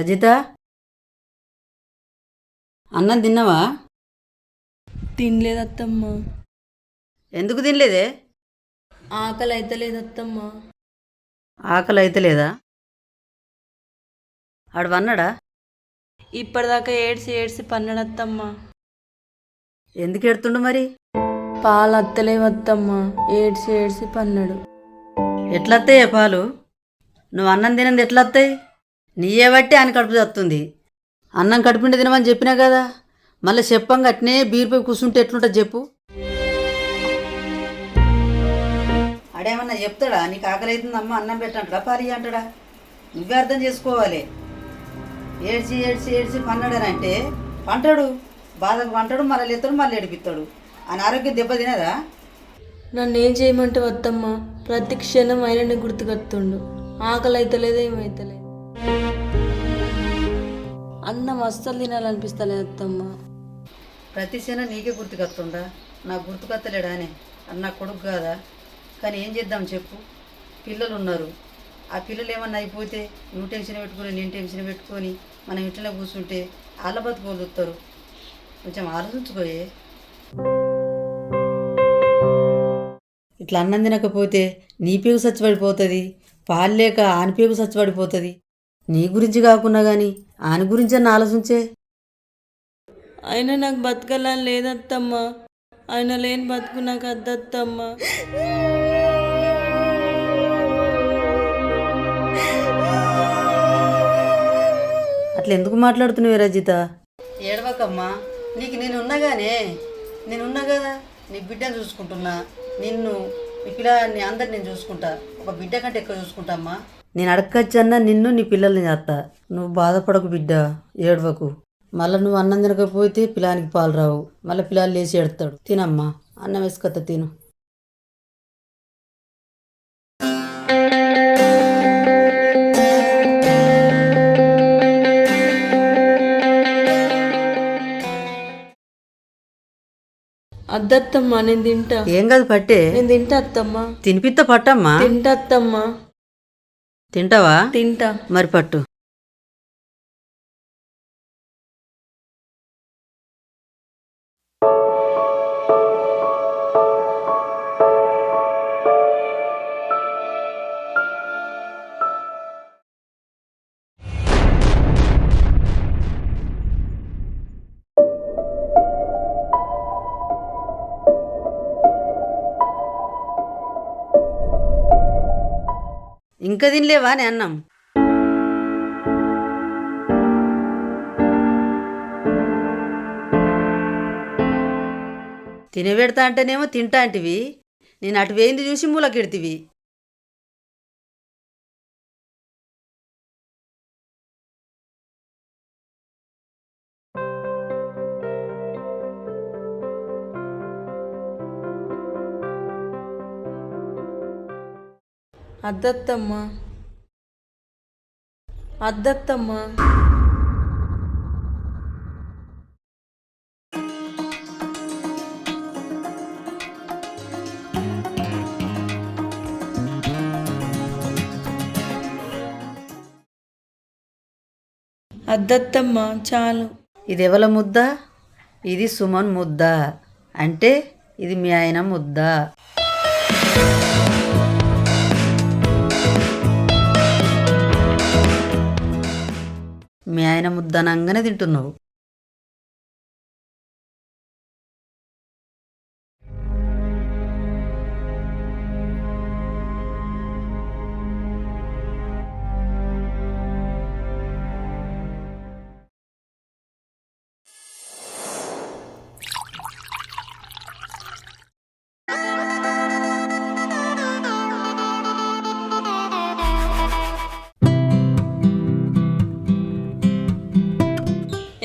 రజిత, అన్నం తిన్నావా? తినలేదత్తమ్మ. ఎందుకు తినలేదే? ఆకలి అయితలేదత్తమ్మ. ఆకలి అయితలేదా? ఆడు వన్నాడా? ఇప్పటిదాకా ఏడ్చి ఏడ్చి పన్నడత్తమ్మ. ఎందుకు ఎడుతుండు మరి? పాలు అత్తలేవత్తమ్మ, ఏడ్చి ఏడ్చి పన్నాడు. ఎట్లత్తాయే పాలు? నువ్వు అన్నం తినంది ఎట్లత్తాయి? నీయే బట్టి ఆయన కడుపు చస్తుంది. అన్నం కడుపుండి తినమని చెప్పినా కదా, మళ్ళీ చెప్పంగా అట్నే బీరుపోయి కూర్చుంటే ఎట్లుంటుంది చెప్పు? ఆడేమన్నా చెప్తాడా నీకు ఆకలి అవుతుందమ్మా అన్నం పెట్టంటాడా పాలి అంటాడా? నువ్వే అర్థం చేసుకోవాలి. ఏడ్చి ఏడ్చి ఏడ్చి పన్నాడనంటే పంటాడు, బాధకు పంటాడు, మళ్ళీ లేస్తాడు, మళ్ళీ ఏడిపిస్తాడు. ఆయన ఆరోగ్యం దెబ్బ తినదా? నన్ను ఏం చేయమంటావు అత్తమ్మ? ప్రతి క్షణం ఆయనని గుర్తుకొస్తుండు. ఆకలి అయితలేదు, ఏమైతలేదు. అన్నం అస్సలు తినాలనిపిస్తలేదు అత్తమ్మ. ప్రతి క్షణం నీకే గుర్తుకొస్తుందా? నాకు గుర్తుకొత్తలేడా అని అన్న కొడుకు కాదా? కానీ ఏం చేద్దాం చెప్పు? పిల్లలు ఉన్నారు. ఆ పిల్లలు ఏమన్నా అయిపోతే నువ్వు టెన్షన్ పెట్టుకొని నేను టెన్షన్ పెట్టుకొని మనం ఇంట్లో కూర్చుంటే వాళ్ళ బతుకోలుతారు. కొంచెం ఆలోచించుకోయే. ఇట్లా అన్నం తినకపోతే నీ పేగు చచ్చిపడిపోతుంది, పాలు లేక ఆని పేగు చచ్చిపడిపోతుంది. నీ గురించి కాకున్నా కానీ ఆని గురించి అన్న ఆలోచించే. అయినా నాకు బతకాలని లేదత్తమ్మ. ఆయన లేని బతుకు నాకు అద్దత్తమ్మ. అట్లా ఎందుకు మాట్లాడుతున్నావే రజిత? ఏడవకమ్మా, నీకు నేనున్నాగానే. నేనున్నా కదా, నీ బిడ్డను చూసుకుంటున్నా. నిన్ను, నీ పిల్లని అందరు నేను చూసుకుంటా. ఒక బిడ్డ కంటే ఎక్కువ చూసుకుంటామ్మా. నేను అడగచ్చన్నా నిన్ను నీ పిల్లల్ని చేస్తా. నువ్వు బాధపడకు బిడ్డ, ఏడవకు. మళ్ళీ నువ్వు అన్నం తినకపోతే పిల్లానికి పాలు రావు, మళ్ళీ పిల్లలు లేచి ఎడతాడు. తినమ్మా, అన్నం వేసుకొత్త తిను. అద్దత్తమ్మ, నేను తింటా. ఏం కాదు పట్టే. నేను తింటా అత్తమ్మ. తినిపిత్త పట్టమ్మా. తింటా అత్తమ్మ. తింటావా? తింటా. మరి పట్టు. ఇంకా తినలేవా నే అన్నం? తినబెడతా అంటేనేమో తింటా అంటివి, నేను అటు వేయింది చూసి మూలకెడితివి. అద్దత్తమ్మ, అద్దత్తమ్మ. అద్దత్తమ్మ, చాలు. ఇది ఎవల ముద్ద? ఇది సుమన్ ముద్ద. అంటే ఇది మీ ఆయన ముద్ద. మీ ఆయన ముద్దనంగానే తింటున్నావు.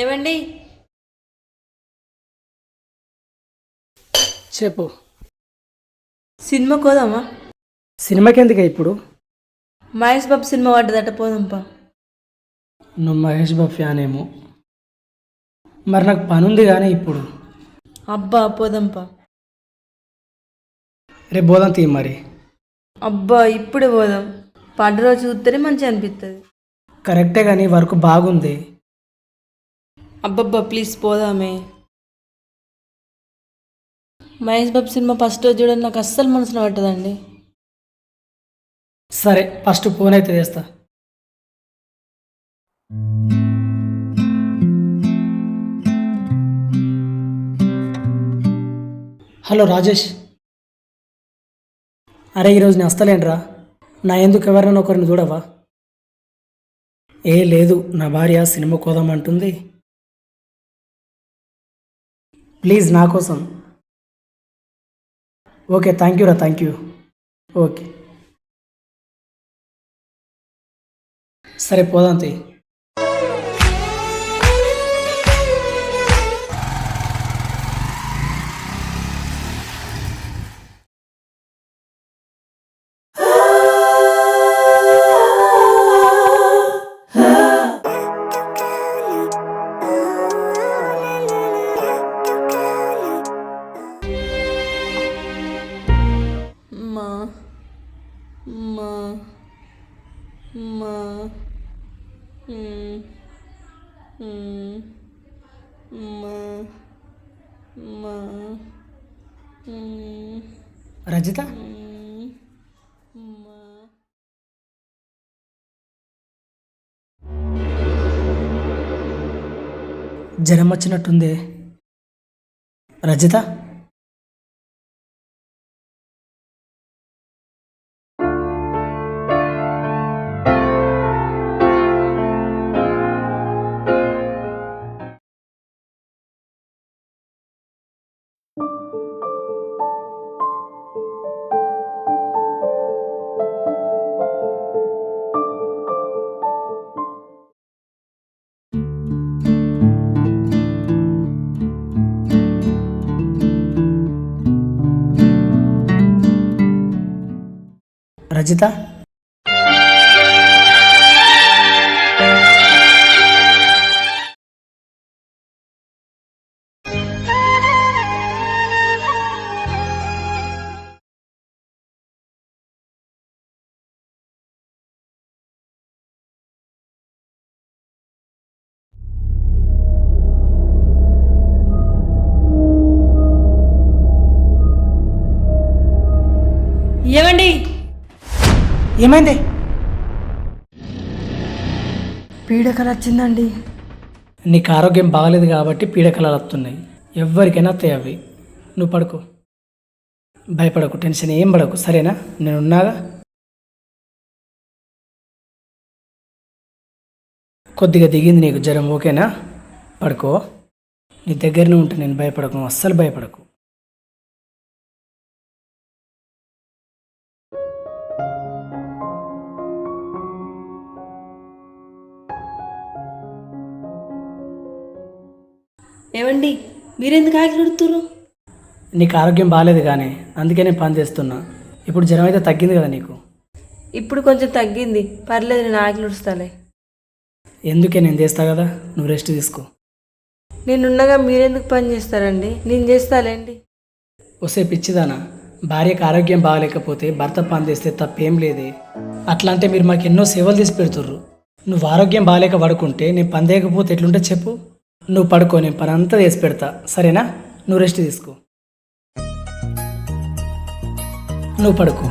ఏమండి? చెప్పు. సినిమాకి పోదామా? సినిమాకి ఎందుకే ఇప్పుడు? మహేష్ బాబు సినిమా పడ్డదట, పోదాంపా. నువ్వు మహేష్ బాబు ఫ్యాన్ ఏమో, మరి నాకు పని ఉంది కానీ ఇప్పుడు. అబ్బా, పోదాంపా. రేపు పోదాం తీ మరి. అబ్బా, ఇప్పుడే పోదాం. పండుగ రోజు చూస్తేనే మంచిగా అనిపిస్తుంది. కరెక్టే కానీ వర్క్ బాగుంది. అబ్బబ్బా ప్లీజ్ పోదామే. మహేష్ బాబు సినిమా ఫస్ట్ రోజు చూడండి, నాకు అస్సలు మనసులో పట్టదండి. సరే ఫస్ట్ ఫోన్ అయితే చేస్తా. హలో రాజేష్. అరే ఈరోజు నేను వస్తలేనురా. నా ఎందుకు ఎవరైనా ఒకరిని చూడవా? ఏ లేదు, నా భార్య సినిమా కోదామంటుంది. ప్లీజ్ నా కోసం. ఓకే థ్యాంక్ యూ రా, థ్యాంక్ యూ. ఓకే సరే పోదాం తీ. మా మా మా మ్, మ్, మా మా మ్, రజిత మ్, మా జ్వరం వచ్చినట్టుంది. రజిత రజిత ఏమండి? ఏమైంది? పీడకలు వచ్చిందండి. నీకు ఆరోగ్యం బాగలేదు కాబట్టి పీడకలలు వస్తున్నాయి. ఎవరికైనా వస్తాయి అవి. నువ్వు పడుకో, భయపడకు, టెన్షన్ ఏం పడకు, సరేనా? నేనున్నాగా. కొద్దిగా దిగింది నీకు జ్వరం, ఓకేనా? పడుకో, నీ దగ్గరనే ఉంటే నేను భయపడకు, నువ్వు అస్సలు భయపడకు. ఏమండి మీరెందుకు ఆగిలుడుతున్నారు? నీకు ఆరోగ్యం బాగాలేదు కానీ అందుకే నేను పని చేస్తున్నా. ఇప్పుడు జ్వరం అయితే తగ్గింది కదా నీకు? ఇప్పుడు కొంచెం తగ్గింది, పర్లేదు, నేను ఆగిలుడుస్తాలే. ఎందుకే, నేను చేస్తా కదా, నువ్వు రెస్ట్ తీసుకో. నేనున్నగా మీరెందుకు పని చేస్తారండి? నేను చేస్తాలేండి. వస్తే పిచ్చిదానా, భార్యకు ఆరోగ్యం బాగాలేకపోతే భర్త పని చేస్తే తప్పేం లేదే. అట్లా అంటే మీరు మాకు ఎన్నో సేవలు తీసి పెడుతుర్రు. నువ్వు ఆరోగ్యం బాగాలేక పడుకుంటే నేను పని చేయకపోతే ఎట్లుంటే చెప్పు. నువ్వు పడుకో, నేను పని అంతా చేసి పెడతా, సరేనా? నువ్వు రెస్ట్ తీసుకో, నువ్వు పడుకో.